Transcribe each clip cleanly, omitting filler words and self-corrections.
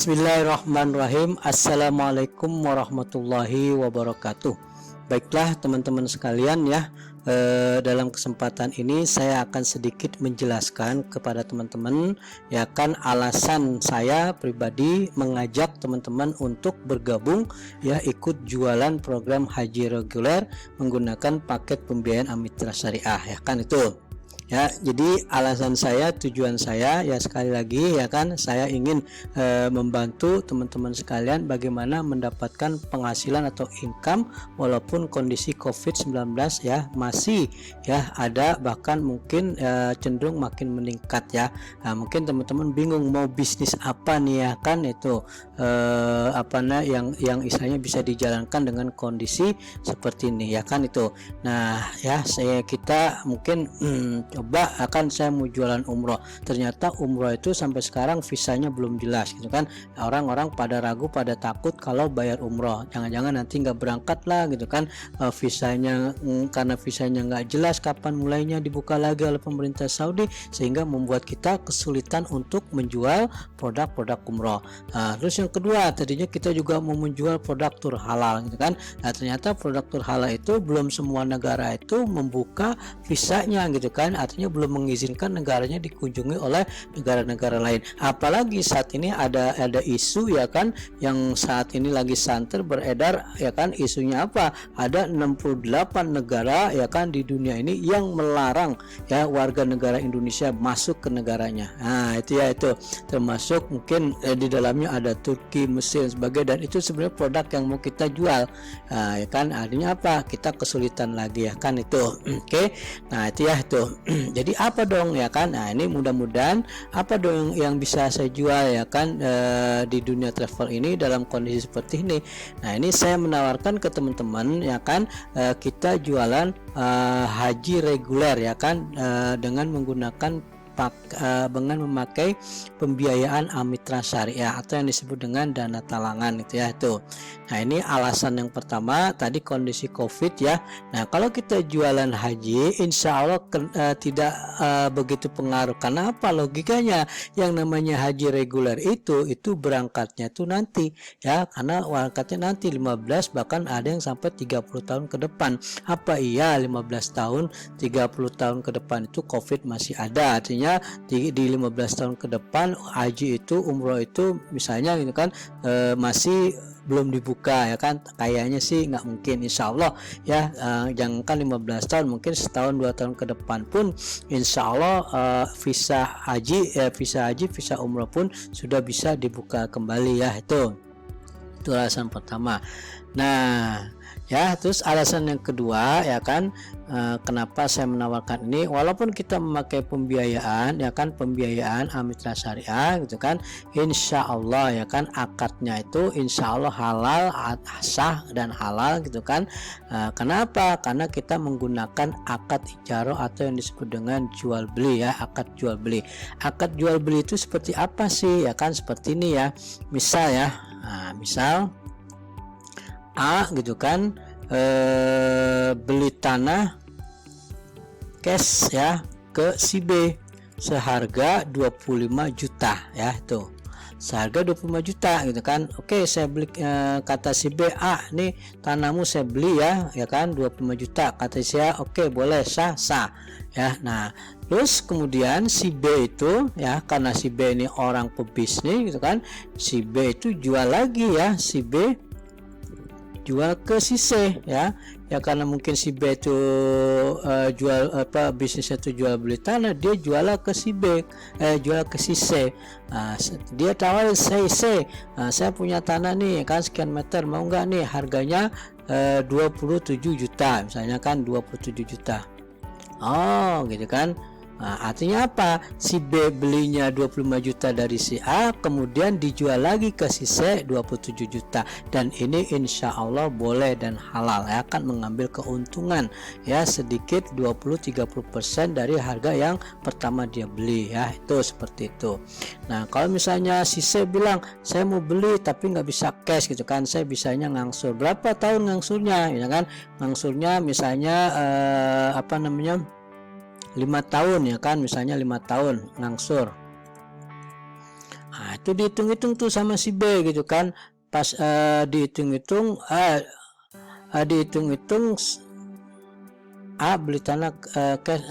Bismillahirrahmanirrahim. Assalamualaikum warahmatullahi wabarakatuh. Baiklah teman-teman sekalian ya, dalam kesempatan ini saya akan sedikit menjelaskan kepada teman-teman ya kan alasan saya pribadi mengajak teman-teman untuk bergabung ya ikut jualan program haji reguler menggunakan paket pembiayaan Amitra Syariah ya kan itu. Ya, jadi alasan saya, tujuan saya ya sekali lagi ya kan, saya ingin membantu teman-teman sekalian bagaimana mendapatkan penghasilan atau income walaupun kondisi COVID-19 ya masih ya ada, bahkan mungkin cenderung makin meningkat ya. Nah, mungkin teman-teman bingung mau bisnis apa nih ya kan, itu yang istilahnya bisa dijalankan dengan kondisi seperti ini ya kan itu. Nah, ya kita mungkin coba akan saya mau jualan umroh, ternyata umroh itu sampai sekarang visanya belum jelas gitu kan. Orang-orang pada ragu, pada takut kalau bayar umroh, jangan-jangan nanti nggak berangkat lah gitu kan. Visanya karena visanya nggak jelas kapan mulainya dibuka lagi oleh pemerintah Saudi, sehingga membuat kita kesulitan untuk menjual produk-produk umroh. Terus yang kedua, tadinya kita juga mau menjual produk tur halal gitu kan. Nah, ternyata produk tur halal itu belum semua negara itu membuka visanya gitu kan, artinya belum mengizinkan negaranya dikunjungi oleh negara-negara lain. Apalagi saat ini ada isu ya kan, yang saat ini lagi santer beredar ya kan, isunya apa? Ada 68 negara ya kan di dunia ini yang melarang ya warga negara Indonesia masuk ke negaranya. Nah, itu termasuk mungkin di dalamnya ada Turki, Mesir dan sebagainya, dan itu sebenarnya produk yang mau kita jual. Nah, ya kan, artinya apa? Kita kesulitan lagi ya kan itu. Oke. Nah, itu ya itu. Jadi apa dong ya kan? Nah, ini mudah-mudahan apa dong yang bisa saya jual ya kan di dunia travel ini dalam kondisi seperti ini. Nah, ini saya menawarkan ke teman-teman ya kan, kita jualan haji reguler ya kan, dengan menggunakan dengan memakai pembiayaan Amitra Syariah atau yang disebut dengan dana talangan itu ya itu. Nah, ini alasan yang pertama tadi, kondisi COVID ya. Nah, kalau kita jualan haji insya Allah tidak begitu pengaruh. Karena apa? Logikanya yang namanya haji reguler itu berangkatnya itu nanti ya, karena berangkatnya nanti 15 bahkan ada yang sampai 30 tahun ke depan. Apa iya 15 tahun 30 tahun ke depan itu COVID masih ada? Artinya di 15 tahun ke depan haji itu, umroh itu misalnya gitu kan, masih belum dibuka ya kan, kayaknya sih nggak mungkin insya Allah ya. Jangankan 15 tahun, mungkin setahun 2 tahun ke depan pun insya Allah visa haji, visa umroh pun sudah bisa dibuka kembali ya. Itu alasan pertama. Nah ya, terus alasan yang kedua ya kan, kenapa saya menawarkan ini, walaupun kita memakai pembiayaan ya kan, pembiayaan Amitra Syariah gitu kan, insya Allah ya kan akadnya itu insya Allah halal, sah dan halal gitu kan. Kenapa? Karena kita menggunakan akad ijarah atau yang disebut dengan jual beli ya, akad jual beli. Akad jual beli itu seperti apa sih ya kan, seperti ini ya. Misal ya, misal A gitu kan, beli tanah cash ya ke si B seharga 25 juta ya, itu seharga 25 juta gitu kan. Oke, saya beli, kata si B, nih tanahmu saya beli ya kan 25 juta, kata saya oke, boleh, sah ya. Nah, terus kemudian si B itu ya, karena si B ini orang pebisnis gitu kan, si B itu jual lagi ya, si B jual ke si C ya karena mungkin si B itu jual bisnisnya itu jual beli tanah, dia jual ke si B, jual ke si C. Dia tawarin C, saya punya tanah nih kan sekian meter, mau nggak nih, harganya 27 juta misalnya kan, 27 juta. Oh gitu kan. Artinya apa? Si B belinya 25 juta dari si A, kemudian dijual lagi ke si C 27 juta, dan ini insya Allah boleh dan halal ya, akan mengambil keuntungan ya sedikit 20-30% dari harga yang pertama dia beli ya, itu seperti itu. Nah, kalau misalnya si C bilang saya mau beli tapi nggak bisa cash gitu kan, saya bisanya ngangsur. Berapa tahun ngangsurnya ya kan? Ngangsurnya misalnya 5 tahun ya kan, misalnya 5 tahun ngangsur. Nah, itu dihitung-hitung tuh sama si B gitu kan. Pas dihitung-hitung A beli tanah cash.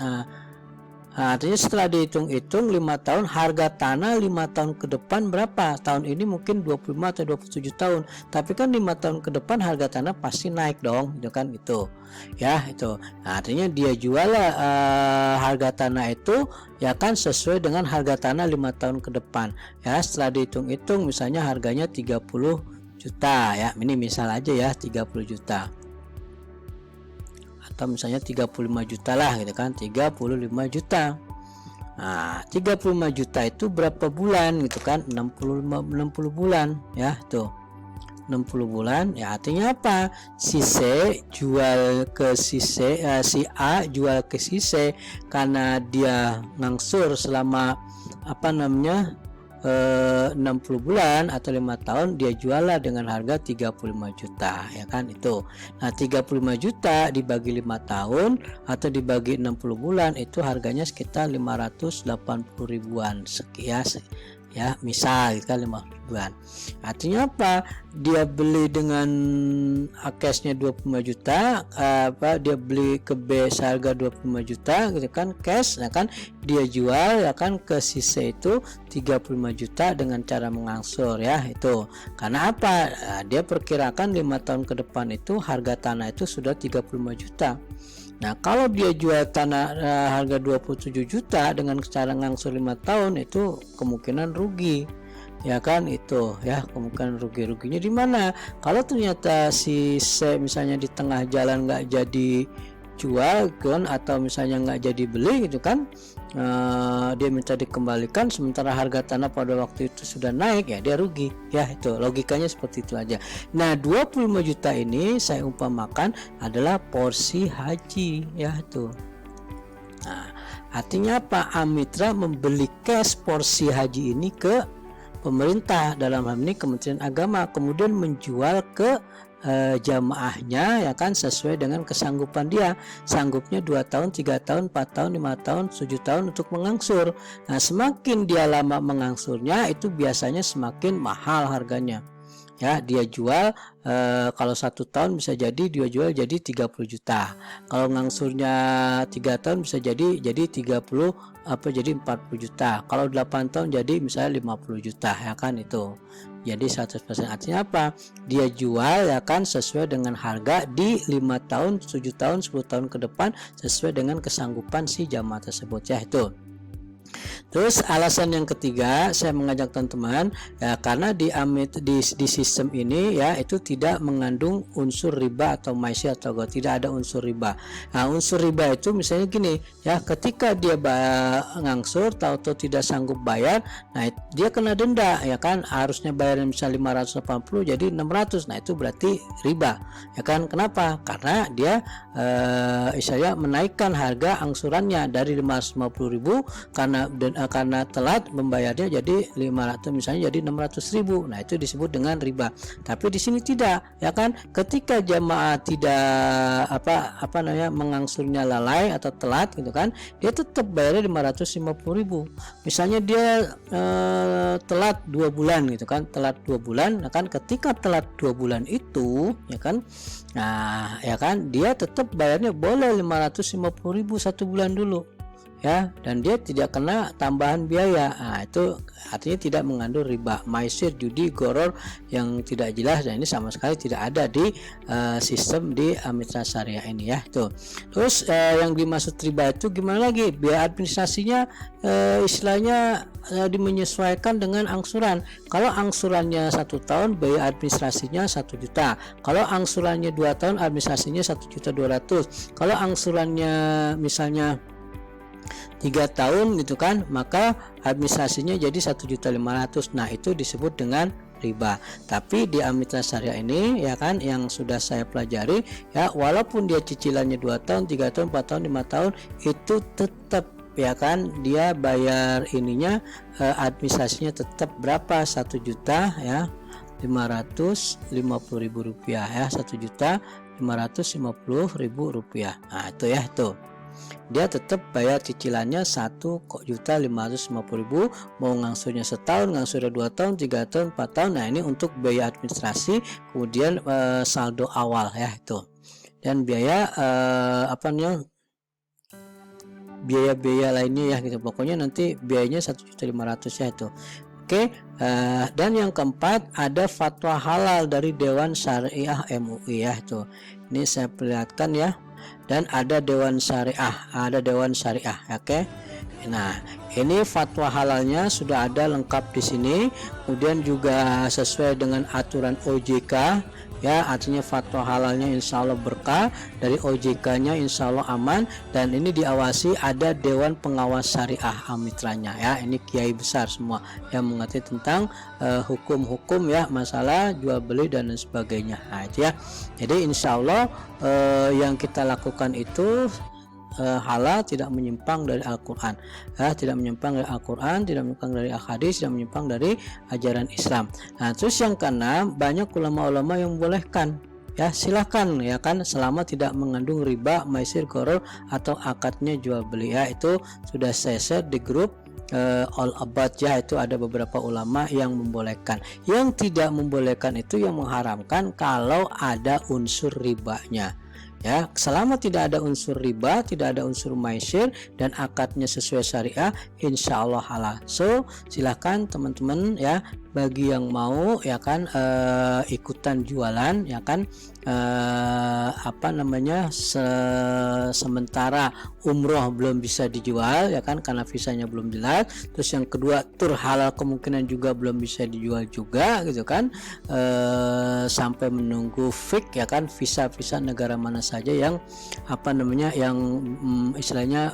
Artinya setelah dihitung-hitung 5 tahun, harga tanah 5 tahun ke depan berapa? Tahun ini mungkin 25 atau 27 tahun, tapi kan 5 tahun ke depan harga tanah pasti naik dong, gitu kan, itu ya itu. Nah, artinya dia jual harga tanah itu ya kan sesuai dengan harga tanah 5 tahun ke depan ya. Setelah dihitung-hitung misalnya harganya 30 juta ya, ini misal aja ya 30 juta, atau misalnya 35 juta lah gitu kan, 35 juta. Nah, 35 juta itu berapa bulan gitu kan? 60 bulan ya, tuh 60 bulan ya. Artinya apa? Si C jual ke si C, si A jual ke si C karena dia ngangsur selama 60 bulan atau 5 tahun, dia jual dengan harga 35 juta ya kan, itu. Nah, 35 juta dibagi 5 tahun atau dibagi 60 bulan itu harganya sekitar 580 ribuan sekian ya, misal kan 50 ribuan. Artinya apa? Dia beli dengan cashnya 25 juta, dia beli ke B seharga 25 juta gitu kan, cash ya kan, dia jual ya kan ke si C itu 35 juta dengan cara mengangsur ya, itu. Karena apa? Dia perkirakan 5 tahun ke depan itu harga tanah itu sudah 35 juta. Nah, kalau dia jual tanah harga 27 juta dengan cara ngangsur 5 tahun, itu kemungkinan rugi ya kan, itu ya, kemungkinan ruginya di mana? Kalau ternyata si C misalnya di tengah jalan nggak jadi jual kan, atau misalnya nggak jadi beli gitu kan, dia minta dikembalikan sementara harga tanah pada waktu itu sudah naik, ya dia rugi ya, itu logikanya seperti itu aja. Nah, 25 juta ini saya umpamakan adalah porsi haji ya, itu. Nah, artinya apa? Amitra membeli cash porsi haji ini ke pemerintah, dalam hal ini Kementerian Agama, kemudian menjual ke jamaahnya ya kan, sesuai dengan kesanggupan dia. Sanggupnya 2 tahun, 3 tahun, 4 tahun, 5 tahun, 7 tahun untuk mengangsur. Nah, semakin dia lama mengangsurnya itu biasanya semakin mahal harganya ya. Dia jual kalau 1 tahun bisa jadi dia jual jadi 30 juta. Kalau ngangsurnya 3 tahun bisa jadi 30 jadi 40 juta. Kalau 8 tahun jadi misalnya 50 juta ya kan, itu. Jadi 100%. Artinya apa? Dia jual ya kan sesuai dengan harga di 5 tahun, 7 tahun, 10 tahun ke depan sesuai dengan kesanggupan si jamaah tersebut ya, itu. Terus alasan yang ketiga saya mengajak teman-teman ya, karena di sistem ini ya itu tidak mengandung unsur riba atau maisir atau tidak ada unsur riba. Nah, unsur riba itu misalnya gini ya, ketika dia ngangsur tahu-tahu tidak sanggup bayar, nah dia kena denda ya kan, harusnya bayar misalnya 580 jadi 600. Nah, itu berarti riba ya kan. Kenapa? Karena dia istilahnya menaikkan harga angsurannya dari 550.000 karena telat membayarnya jadi 500 misalnya jadi 600.000. Nah, itu disebut dengan riba. Tapi di sini tidak ya kan, ketika jamaah tidak mengangsurnya lalai atau telat gitu kan, dia tetap bayarnya 550.000. Misalnya dia telat 2 bulan gitu kan, telat 2 bulan, nah kan ketika telat 2 bulan itu ya kan, nah ya kan dia tetap bayarnya boleh 550.000 1 bulan dulu ya, dan dia tidak kena tambahan biaya. Nah, itu artinya tidak mengandung riba, maisir, judi, goror yang tidak jelas, dan ini sama sekali tidak ada di sistem di Mitra Syariah ini ya, tuh. Terus yang dimaksud riba itu gimana lagi? Biaya administrasinya istilahnya menyesuaikan dengan angsuran. Kalau angsurannya 1 tahun, biaya administrasinya 1 juta. Kalau angsurannya 2 tahun, administrasinya 1.200.000. Kalau angsurannya misalnya 3 tahun gitu kan, maka administrasinya jadi 1.500.000. Nah, itu disebut dengan riba. Tapi di Mitra Syariah ini ya kan, yang sudah saya pelajari ya, walaupun dia cicilannya 2 tahun, 3 tahun, 4 tahun, 5 tahun, itu tetap ya kan dia bayar ininya administrasinya tetap berapa? 1.550.000 rupiah ya, 1.550.000 rupiah. Nah, itu ya, itu. dia tetap bayar cicilannya 1.550.000, mau ngangsurnya setahun, ngangsurnya 2 tahun, 3 tahun, 4 tahun. Nah ini untuk biaya administrasi, kemudian saldo awal ya itu, dan biaya biaya-biaya lainnya ya gitu. Pokoknya nanti biayanya 1.500.000 ya itu. Oke, dan yang keempat ada fatwa halal dari Dewan Syariah MUI ya itu. Ini saya perlihatkan ya. Dan ada Dewan Syariah, oke. Nah, ini fatwa halalnya sudah ada lengkap di sini. Kemudian juga sesuai dengan aturan OJK. Ya, artinya fatwa halalnya insya Allah berkah, dari OJK-nya insya Allah aman, dan ini diawasi ada Dewan Pengawas Syariah mitranya ya. Ini kiai besar semua yang mengerti tentang hukum-hukum ya, masalah jual beli dan lain sebagainya. Nah, itu ya. Jadi insya Allah yang kita lakukan itu halal, tidak menyimpang dari Al-Quran ya, tidak menyimpang dari Al-Quran, tidak menyimpang dari hadis, tidak menyimpang dari ajaran Islam. Nah terus yang keenam, banyak ulama-ulama yang membolehkan ya, silahkan ya kan, selama tidak mengandung riba, maisir, gharar atau akadnya jual beli ya. Itu sudah saya share di grup all about ya, itu ada beberapa ulama yang membolehkan. Yang tidak membolehkan itu yang mengharamkan kalau ada unsur ribanya ya. Selama tidak ada unsur riba, tidak ada unsur maisir, dan akadnya sesuai syariah, insya Allah halal. So silahkan teman-teman ya, bagi yang mau ya kan ikutan jualan ya kan, sementara umroh belum bisa dijual ya kan, karena visanya belum jelas. Terus yang kedua, tur halal kemungkinan juga belum bisa dijual juga gitu kan, sampai menunggu fix ya kan, visa negara mana saja yang yang istilahnya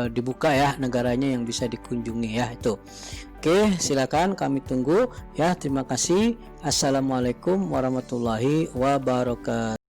dibuka ya negaranya yang bisa dikunjungi ya itu. Oke, silakan kami tunggu ya. Terima kasih. Assalamualaikum warahmatullahi wabarakatuh.